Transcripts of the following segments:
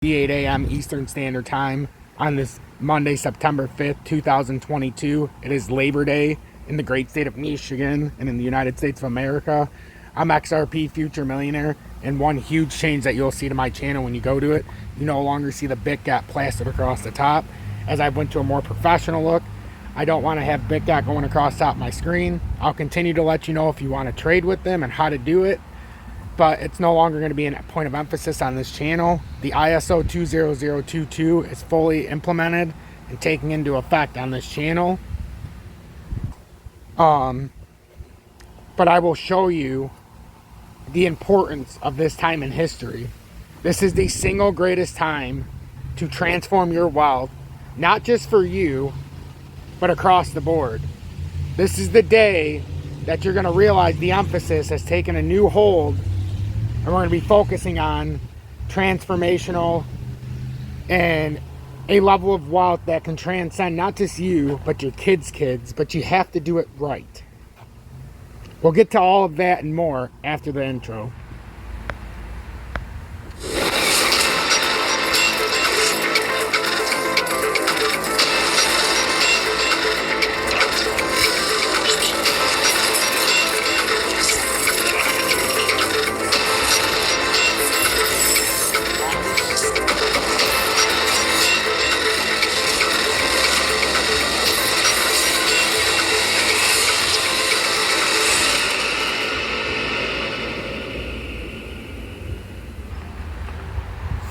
8 a.m. Eastern Standard Time on this Monday, September 5th, 2022. It is Labor Day in the great state of Michigan and in the United States of America. I'm XRP Future Millionaire, and one huge change that you'll see to my channel when you go to it, you no longer see the BitGat plastered across the top. As I went to a more professional look, I don't want to have BitGat going across the top of my screen. I'll continue to let you know if you want to trade with them and how to do it, but it's no longer going to be a point of emphasis on this channel. The ISO 20022 is fully implemented and taking into effect on this channel. But I will show you the importance of this time in history. This is the single greatest time to transform your wealth, not just for you, but across the board. This is the day that you're going to realize the emphasis has taken a new hold, and we're going to be focusing on transformational and a level of wealth that can transcend not just you, but your kids' kids, but you have to do it right. We'll get to all of that and more after the intro.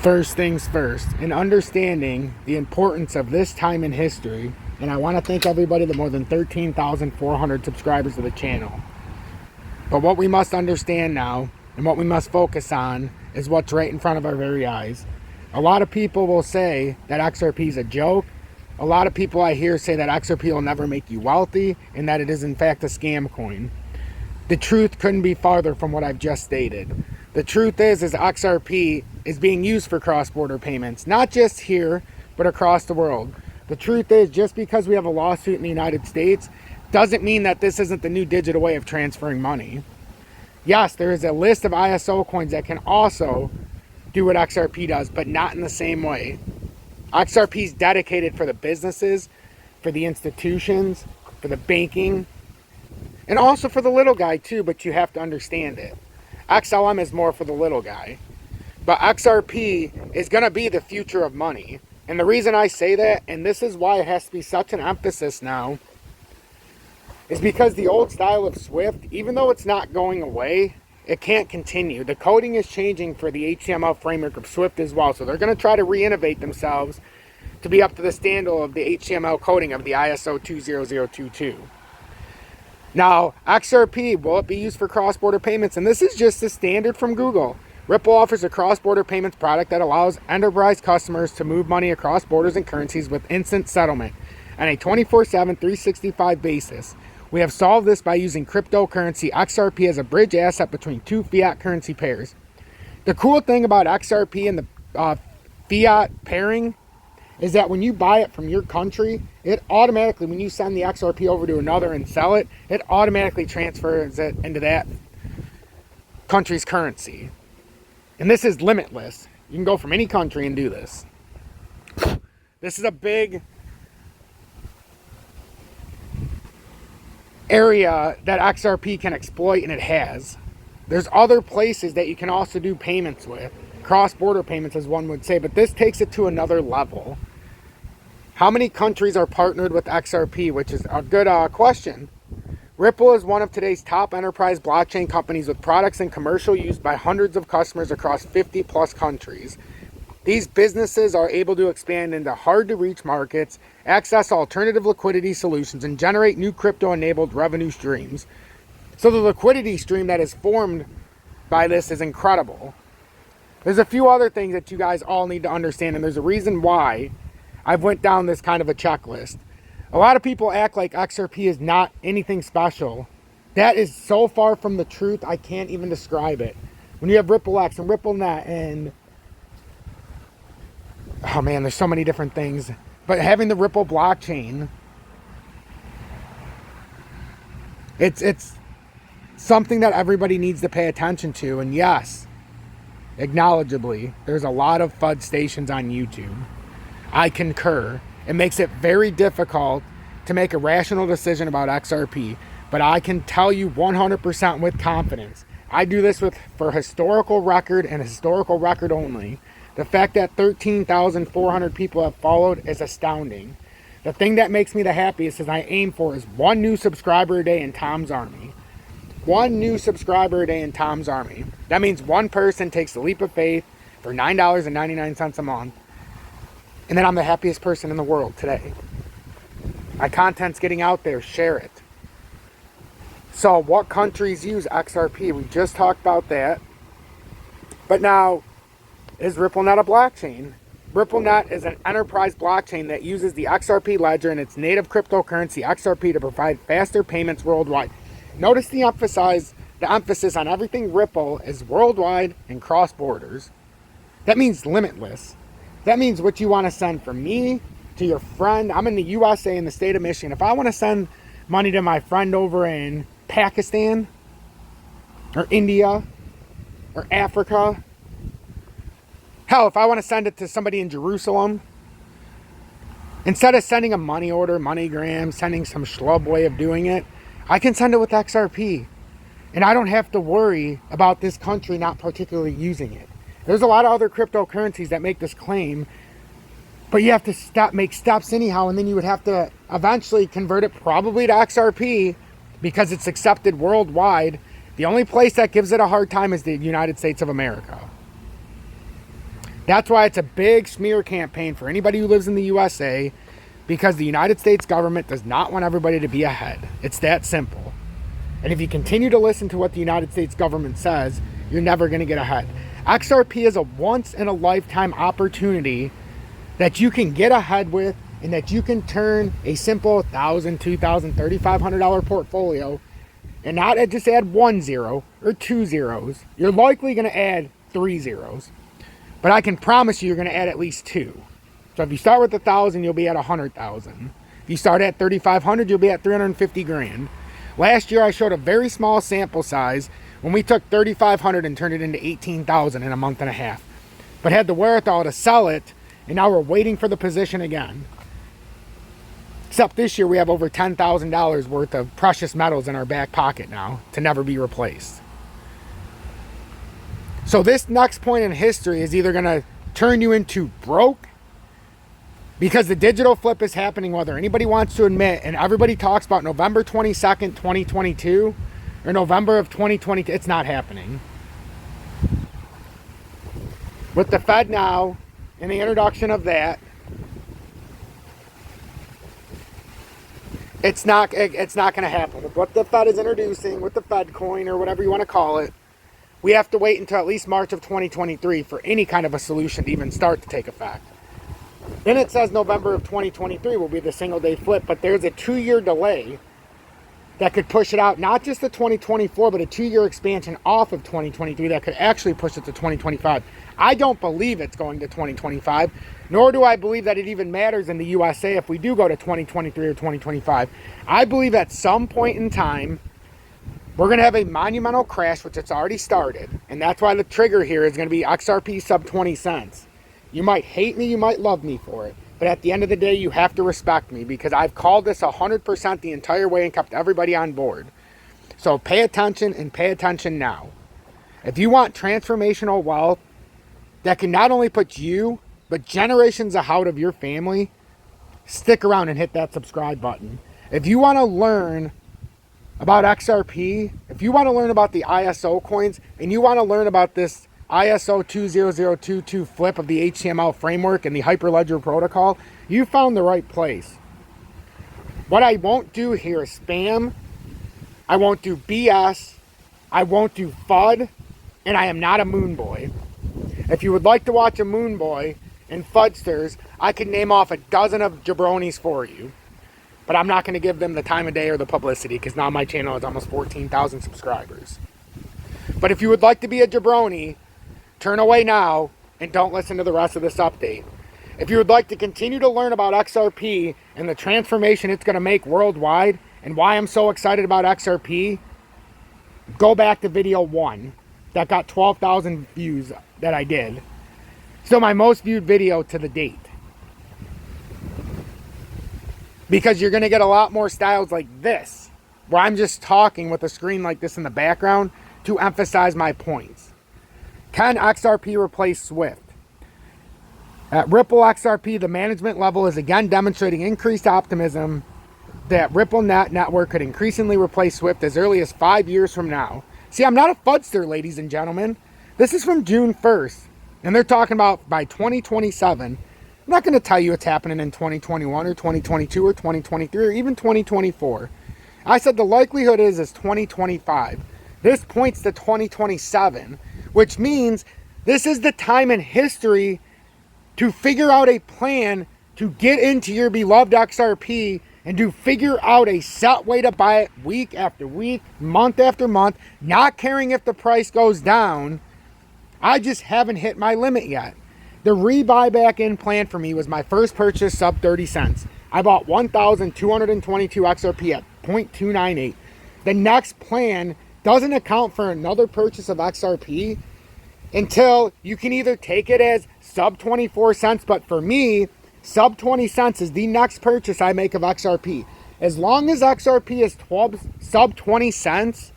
First things first, in understanding the importance of this time in history, and I want to thank everybody, the more than 13,400 subscribers to the channel. But what we must understand now, and what we must focus on, is what's right in front of our very eyes. A lot of people will say that XRP is a joke. A lot of people I hear say that XRP will never make you wealthy, and that it is in fact a scam coin. The truth couldn't be farther from what I've just stated. The truth is XRP is being used for cross-border payments, not just here, but across the world. The truth is, just because we have a lawsuit in the United States doesn't mean that this isn't the new digital way of transferring money. Yes, there is a list of ISO coins that can also do what XRP does, but not in the same way. XRP is dedicated for the businesses, for the institutions, for the banking, and also for the little guy too, but you have to understand it. XLM is more for the little guy. But XRP is going to be the future of money. And the reason I say that, and this is why it has to be such an emphasis now, is because the old style of SWIFT, even though it's not going away, it can't continue. The coding is changing for the HTML framework of SWIFT as well. So they're going to try to re-innovate themselves to be up to the standard of the HTML coding of the ISO 20022. Now, XRP, will it be used for cross-border payments? And this is just the standard from Google. Ripple offers a cross-border payments product that allows enterprise customers to move money across borders and currencies with instant settlement on a 24/7, 365 basis. We have solved this by using cryptocurrency XRP as a bridge asset between two fiat currency pairs. The cool thing about XRP and the fiat pairing is that when you buy it from your country, it automatically, when you send the XRP over to another and sell it, it automatically transfers it into that country's currency. And this is limitless. You can go from any country and do this. This is a big area that XRP can exploit, and it has. There's other places that you can also do payments with. Cross-border payments, as one would say, but this takes it to another level. How many countries are partnered with XRP, which is a good question. Ripple is one of today's top enterprise blockchain companies with products and commercial use by hundreds of customers across 50 plus countries. These businesses are able to expand into hard-to-reach markets, access alternative liquidity solutions, and generate new crypto-enabled revenue streams. So the liquidity stream that is formed by this is incredible. There's a few other things that you guys all need to understand, and there's a reason why I've went down this kind of a checklist. A lot of people act like XRP is not anything special. That is so far from the truth, I can't even describe it. When you have Ripple X and RippleNet and, oh man, there's so many different things. But having the Ripple blockchain, it's something that everybody needs to pay attention to. And yes, acknowledgeably, there's a lot of FUD stations on YouTube. I concur. It makes it very difficult to make a rational decision about XRP, but I can tell you 100% with confidence. I do this for historical record and historical record only. The fact that 13,400 people have followed is astounding. The thing that makes me the happiest is I aim for is 1 new subscriber a day in Tom's Army. 1 new subscriber a day in Tom's Army. That means 1 person takes the leap of faith for $9.99 a month. And then I'm the happiest person in the world today. My content's getting out there. Share it. So what countries use XRP? We just talked about that. But now, is RippleNet a blockchain? RippleNet is an enterprise blockchain that uses the XRP ledger and its native cryptocurrency XRP to provide faster payments worldwide. Notice the emphasis on everything Ripple is worldwide and cross borders. That means limitless. That means what you want to send from me to your friend. I'm in the USA in the state of Michigan. If I want to send money to my friend over in Pakistan or India or Africa, hell, if I want to send it to somebody in Jerusalem, instead of sending a money order, MoneyGram, sending some schlub way of doing it, I can send it with XRP. And I don't have to worry about this country not particularly using it. There's a lot of other cryptocurrencies that make this claim, but you have to make steps anyhow, and then you would have to eventually convert it probably to XRP because it's accepted worldwide. The only place that gives it a hard time is the United States of America. That's why it's a big smear campaign for anybody who lives in the USA, because the United States government does not want everybody to be ahead. It's that simple. And if you continue to listen to what the United States government says, you're never going to get ahead. XRP is a once-in-a-lifetime opportunity that you can get ahead with, and that you can turn a simple $1,000, $2,000, $3,500 portfolio and not just add 1 zero or 2 zeros. You're likely going to add 3 zeros. But I can promise you're going to add at least 2. So if you start with 1,000, you'll be at 100,000. If you start at 3,500, you'll be at 350 grand. Last year, I showed a very small sample size when we took 3,500 and turned it into 18,000 in a month and a half. But had the wherewithal to sell it, and now we're waiting for the position again. Except this year, we have over $10,000 worth of precious metals in our back pocket now to never be replaced. So this next point in history is either going to turn you into broke, because the digital flip is happening whether anybody wants to admit, and everybody talks about November 22nd, 2022, or November of 2022. It's not happening. With the Fed now, and the introduction of that, it's not going to happen. With what the Fed is introducing, with the Fed coin, or whatever you want to call it, we have to wait until at least March of 2023 for any kind of a solution to even start to take effect. Then it says November of 2023 will be the single day flip, but there's a 2-year delay that could push it out, not just to 2024, but a 2-year expansion off of 2023 that could actually push it to 2025. I don't believe it's going to 2025, nor do I believe that it even matters in the USA if we do go to 2023 or 2025. I believe at some point in time, we're going to have a monumental crash, which it's already started. And that's why the trigger here is going to be XRP sub 20 cents. You might hate me, you might love me for it. But at the end of the day, you have to respect me, because I've called this 100% the entire way and kept everybody on board. So pay attention, and pay attention now. If you want transformational wealth that can not only put you, but generations out of your family, stick around and hit that subscribe button. If you want to learn about XRP, if you want to learn about the ISO coins, and you want to learn about this ISO 20022 flip of the HTML framework and the Hyperledger protocol, you found the right place. What I won't do here is spam. I won't do BS. I won't do FUD. And I am not a moon boy. If you would like to watch a moon boy and FUDsters, I could name off a dozen of jabronis for you. But I'm not going to give them the time of day or the publicity, because now my channel has almost 14,000 subscribers. But if you would like to be a jabroni, turn away now and don't listen to the rest of this update. If you would like to continue to learn about XRP and the transformation it's going to make worldwide, and why I'm so excited about XRP, go back to video 1. that got 12,000 views that I did. Still my most viewed video to the date. Because you're going to get a lot more styles like this, where I'm just talking with a screen like this in the background to emphasize my points. Can XRP replace SWIFT? At Ripple XRP, the management level is again demonstrating increased optimism that Ripple network could increasingly replace SWIFT as early as 5 years from now. See, I'm not a fudster, ladies and gentlemen. This is from June 1st, and they're talking about by 2027. I'm not going to tell you it's happening in 2021 or 2022 or 2023 or even 2024. I said the likelihood is 2025. This points to 2027, which means this is the time in history to figure out a plan to get into your beloved XRP and to figure out a set way to buy it week after week, month after month, not caring if the price goes down. I just haven't hit my limit yet. The rebuy back in plan for me was my first purchase sub 30 cents. I bought 1,222 XRP at 0.298. The next plan doesn't account for another purchase of XRP until you can either take it as sub 24 cents, but for me, sub 20 cents is the next purchase I make of XRP. As long as XRP is sub 20 cents,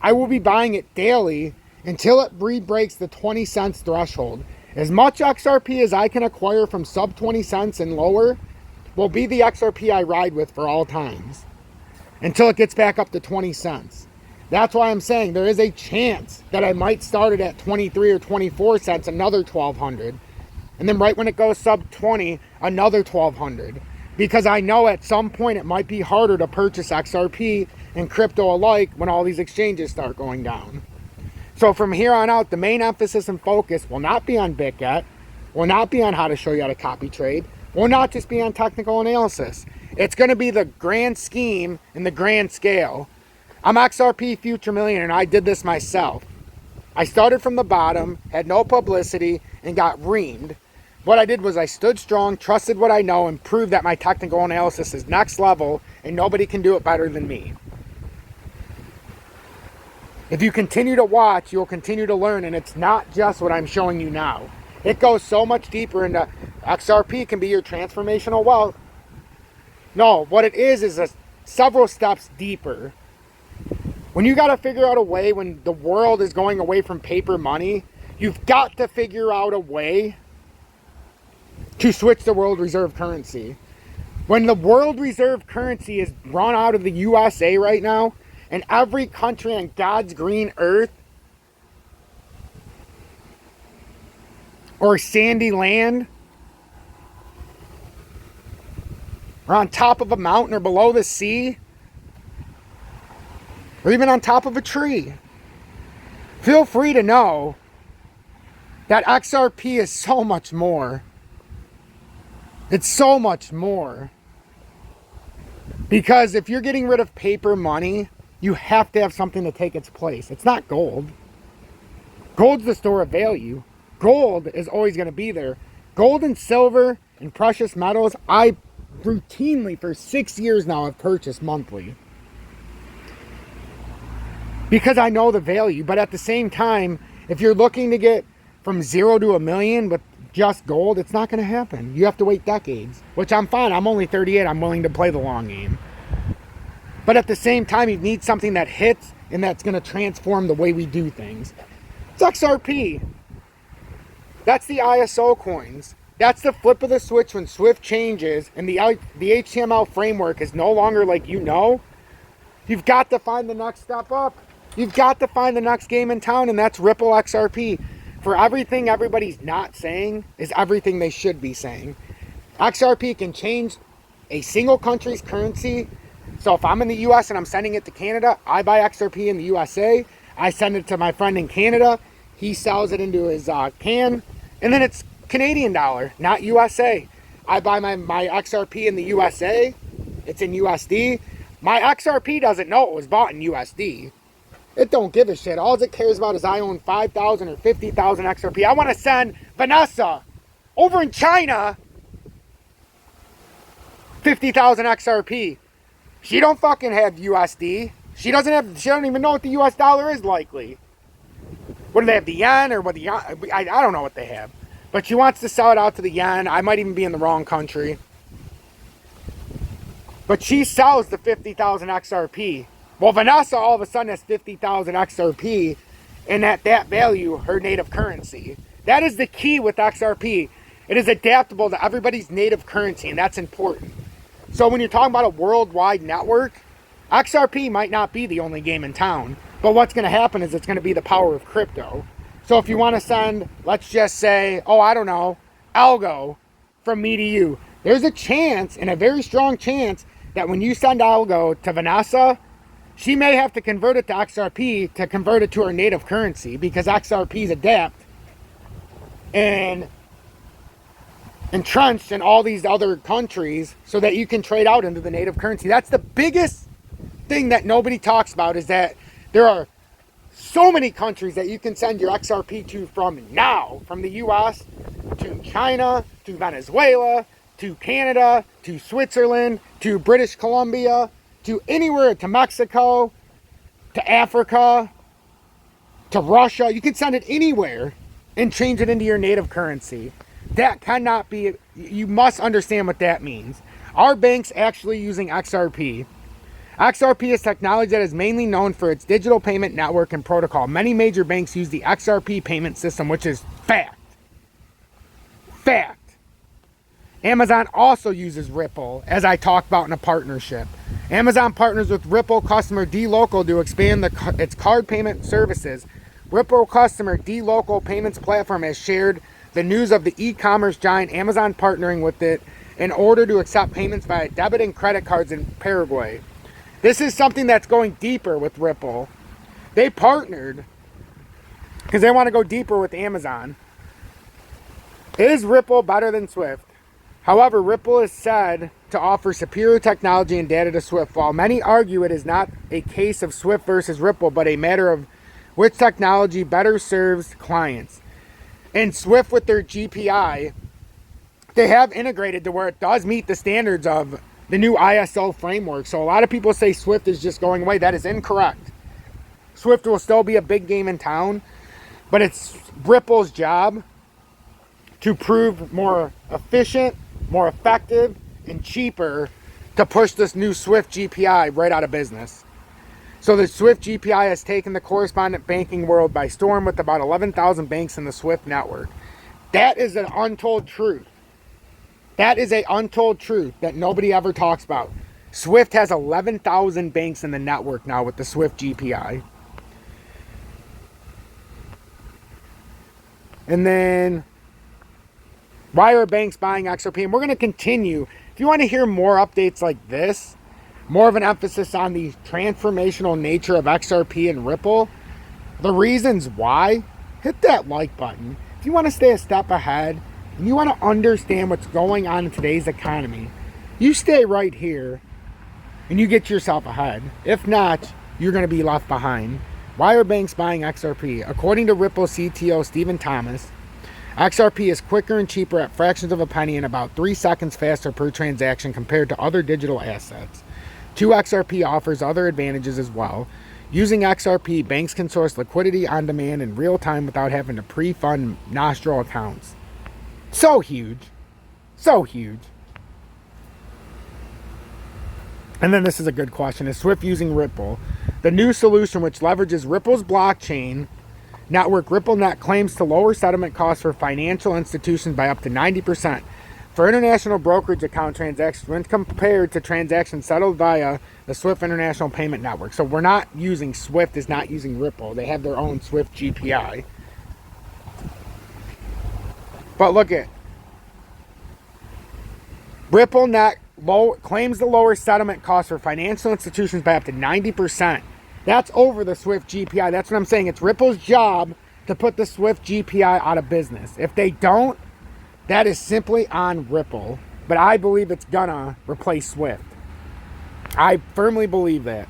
I will be buying it daily until it re-breaks the 20 cents threshold. As much XRP as I can acquire from sub 20 cents and lower will be the XRP I ride with for all times until it gets back up to 20 cents. That's why I'm saying there is a chance that I might start it at 23 or 24 cents, another 1,200. And then right when it goes sub 20, another 1,200. Because I know at some point it might be harder to purchase XRP and crypto alike when all these exchanges start going down. So from here on out, the main emphasis and focus will not be on BitGet, will not be on how to show you how to copy trade, will not just be on technical analysis. It's going to be the grand scheme and the grand scale. I'm XRP Future Millionaire, and I did this myself. I started from the bottom, had no publicity, and got reamed. What I did was I stood strong, trusted what I know, and proved that my technical analysis is next level, and nobody can do it better than me. If you continue to watch, you'll continue to learn, and it's not just what I'm showing you now. It goes so much deeper into XRP can be your transformational wealth. No, what it is several steps deeper. When you got to figure out a way, when the world is going away from paper money, you've got to figure out a way to switch the world reserve currency. When the world reserve currency is run out of the USA right now, and every country on God's green earth or sandy land or on top of a mountain or below the sea or even on top of a tree, feel free to know that XRP is so much more. It's so much more. Because if you're getting rid of paper money, you have to have something to take its place. It's not gold. Gold's the store of value. Gold is always going to be there. Gold and silver and precious metals, I routinely for 6 years now have purchased monthly. Because I know the value. But at the same time, if you're looking to get from 0 to $1 million with just gold, it's not going to happen. You have to wait decades, which I'm fine. I'm only 38. I'm willing to play the long game. But at the same time, you need something that hits and that's going to transform the way we do things. It's XRP. That's the ISO coins. That's the flip of the switch when SWIFT changes and the HTML framework is no longer like you know. You've got to find the next step up. You've got to find the next game in town, and that's Ripple XRP. For everything everybody's not saying is everything they should be saying. XRP can change a single country's currency. So if I'm in the US and I'm sending it to Canada, I buy XRP in the USA. I send it to my friend in Canada. He sells it into his can. And then it's Canadian dollar, not USA. I buy my XRP in the USA. It's in USD. My XRP doesn't know it was bought in USD. It don't give a shit. All it cares about is I own 5,000 or 50,000 XRP. I want to send Vanessa over in China 50,000 XRP. She don't fucking have USD. She doesn't even know what the US dollar is likely. what do they have, the yen, or what the yen, I don't know what they have. But she wants to sell it out to the yen. I might even be in the wrong country. But she sells the 50,000 XRP. Well, Vanessa all of a sudden has 50,000 XRP, and at that value, her native currency. That is the key with XRP. It is adaptable to everybody's native currency, and that's important. So when you're talking about a worldwide network, XRP might not be the only game in town. But what's going to happen is it's going to be the power of crypto. So if you want to send, let's just say, oh, I don't know, algo from me to you, there's a chance, and a very strong chance, that when you send algo to Vanessa, she may have to convert it to XRP to convert it to her native currency, because XRP's adapt and entrenched in all these other countries so that you can trade out into the native currency. That's the biggest thing that nobody talks about, is that there are so many countries that you can send your XRP to from now, from the US to China, to Venezuela, to Canada, to Switzerland, to British Columbia, to anywhere, to Mexico, to Africa, to Russia. You can send it anywhere and change it into your native currency. That cannot be, you must understand what that means. Are banks actually using XRP? XRP is technology that is mainly known for its digital payment network and protocol. Many major banks use the XRP payment system, which is fact. Fact. Amazon also uses Ripple, as I talked about in a partnership. Amazon partners with Ripple customer dLocal to expand its card payment services. Ripple customer dLocal payments platform has shared the news of the e-commerce giant Amazon partnering with it in order to accept payments via debit and credit cards in Paraguay. This is something that's going deeper with Ripple. They partnered because they want to go deeper with Amazon. Is Ripple better than SWIFT? However, Ripple is said to offer superior technology and data to SWIFT. While many argue it is not a case of SWIFT versus Ripple, but a matter of which technology better serves clients. And SWIFT, with their GPI, they have integrated to where it does meet the standards of the new ISO framework. So a lot of people say SWIFT is just going away. That is incorrect. SWIFT will still be a big game in town, but it's Ripple's job to prove more efficient, more effective, and cheaper to push this new SWIFT GPI right out of business. So the SWIFT GPI has taken the correspondent banking world by storm with about 11,000 banks in the SWIFT network. That is an untold truth. That is an untold truth that nobody ever talks about. SWIFT has 11,000 banks in the network now with the SWIFT GPI. And then, why are banks buying XRP? And we're going to continue. If you want to hear more updates like this, more of an emphasis on the transformational nature of XRP and Ripple, the reasons why, hit that like button. If you want to stay a step ahead and you want to understand what's going on in today's economy, you stay right here and you get yourself ahead. If not, you're going to be left behind. Why are banks buying XRP? According to Ripple CTO Stephen Thomas, XRP is quicker and cheaper at fractions of a penny and about 3 seconds faster per transaction compared to other digital assets. 2XRP offers other advantages as well. Using XRP, banks can source liquidity on demand in real time without having to pre-fund nostril accounts. So huge. So huge. And then this is a good question. Is SWIFT using Ripple? The new solution, which leverages Ripple's blockchain network, RippleNet, claims to lower settlement costs for financial institutions by up to 90%. For international brokerage account transactions when compared to transactions settled via the SWIFT International Payment Network. So we're not using SWIFT, is not using Ripple. They have their own SWIFT GPI. But look at RippleNet claims to lower settlement costs for financial institutions by up to 90%. That's over the SWIFT GPI. That's what I'm saying. It's Ripple's job to put the SWIFT GPI out of business. If they don't, that is simply on Ripple. But I believe it's gonna replace SWIFT. I firmly believe that.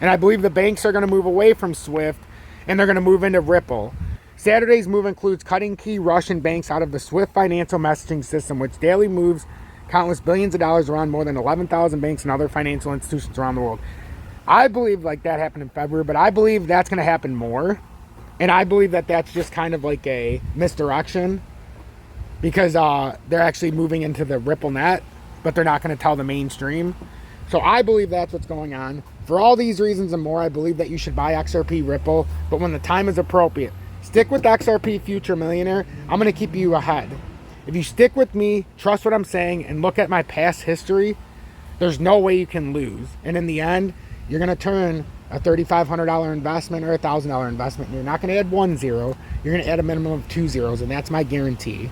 And I believe the banks are gonna move away from SWIFT and they're gonna move into Ripple. Saturday's move includes cutting key Russian banks out of the SWIFT financial messaging system, which daily moves countless billions of dollars around more than 11,000 banks and other financial institutions around the world. I believe like that happened in February, but I believe that's going to happen more. And I believe that that's just kind of like a misdirection, because they're actually moving into the Ripple net, but they're not going to tell the mainstream. So I believe that's what's going on. For all these reasons and more, I believe that you should buy XRP Ripple, but when the time is appropriate. Stick with XRP Future Millionaire. I'm going to keep you ahead. If you stick with me, trust what I'm saying, and look at my past history, there's no way you can lose. And in the end, you're going to turn a $3,500 investment or a $1,000 investment, and you're not going to add 1 0. You're going to add a minimum of 2 zeros, and that's my guarantee.